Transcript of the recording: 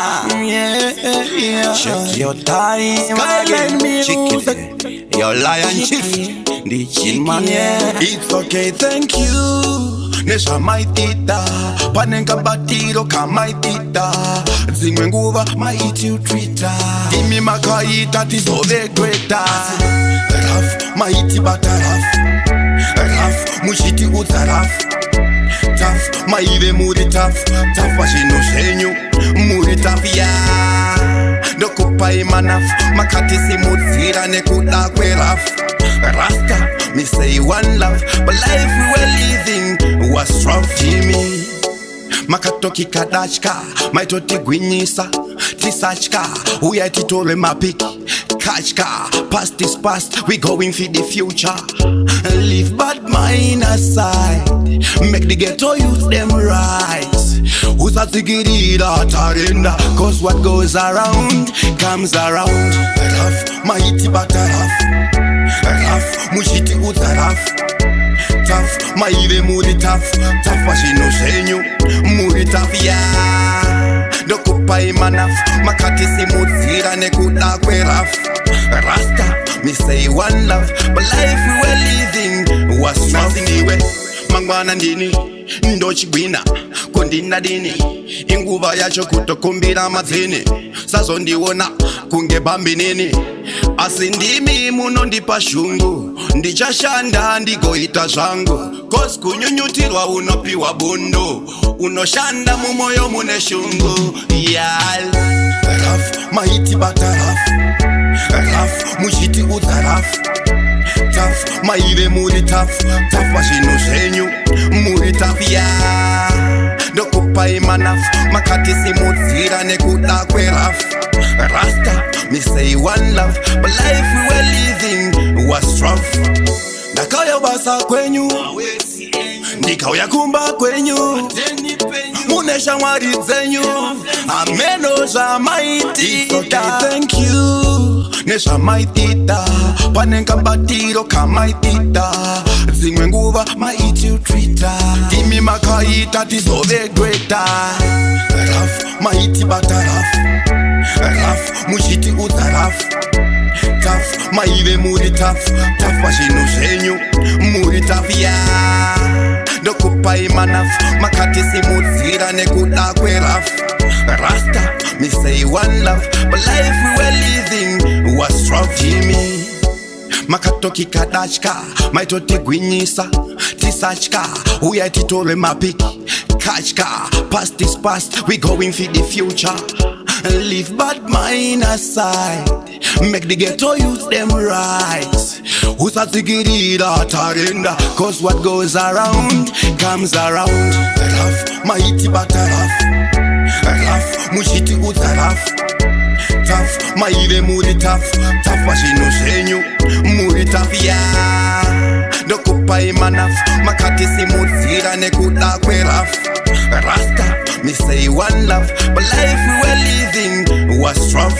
Yeah. Check your time. Skyline music. Chiky D. Your lion chief. The Chiky man. It's okay, thank you. Nesha maitita panenga batiro kamaitita zimwe nguva maiti utwita imi makaita tizove gweta raf maiti bataraf raf mushiti utaraf taf maive muri taf taf pashino shenyu muri taf ya ndokupa imanaf makati simudzira nekuda kweraf Rasta, me say one love, but life we were living was rough, Jimmy. Makatoki kadachka, maitoti gwinyisa, tisachka, uya titore mapiki, kachka, past is past, we going for the future. Leave bad mind aside, make the ghetto youth them rise. Who's a Chiky D tarinda, cause what goes around, comes around. Rough, maiti bataraf. Raf, mushiti utaraf Taf, maive muri taf Taf pashino shenyu, muri taf ya Dokupa imanaf, makati simudzira nekuda kweraf Rasta, me say one love But life we were living was rough. Ndiwe, mangwana ndini, ndochigwina Kundina dini, inguva yacho kutokumbira madzini Sazo ndiwona, kunge bambi nini Asindimi muno ndipa shungu ndichashanda ndigoita zvangu cause kunyunyutirwa unopiwa bundo unoshanda mumoyo mune shungu yal raf maiti bataraf raf mushiti utaraf taf maive muri taf taf pashino shenyu muri taf ya ndokupa imanaf makati simudzira nekuda kweraf Rasta, me say one love, but life we were living was rough. Nakaya basa kwenyu, nikauya kumba kwenyu, munesha mwari zenyu, ameno za maitita. Okay, thank you, nesha maitita, panenga batiro kamaitita, zimwe nguva maiti utwita, imi makaita tizove gweta, raf, maiti bataraf. Raf, mushiti utaraf Taf, maive muri taf Taf pashino shenyu, muri taf ya Dokupa imanaf, makati simudzira nekuda kweraf Rasta, me say one love But life we were living was rough, Jimmy Makatoki kadachka, maitoti gwinyisa Tisachka, uya titore mapiki Kachka, past is past, we going for the future Leave bad mind aside, make the ghetto youth them rise. Who's a Chiky D tarinda, cause what goes around, comes around. Raf, maiti bataraf Raf, mushiti utaraf Taf, maive muri taf Taf pashino shenyu, muri taf ya Dokupa imanaf, makati simudzira nekuda kweraf Rasta, me say one love, but life we were living was rough.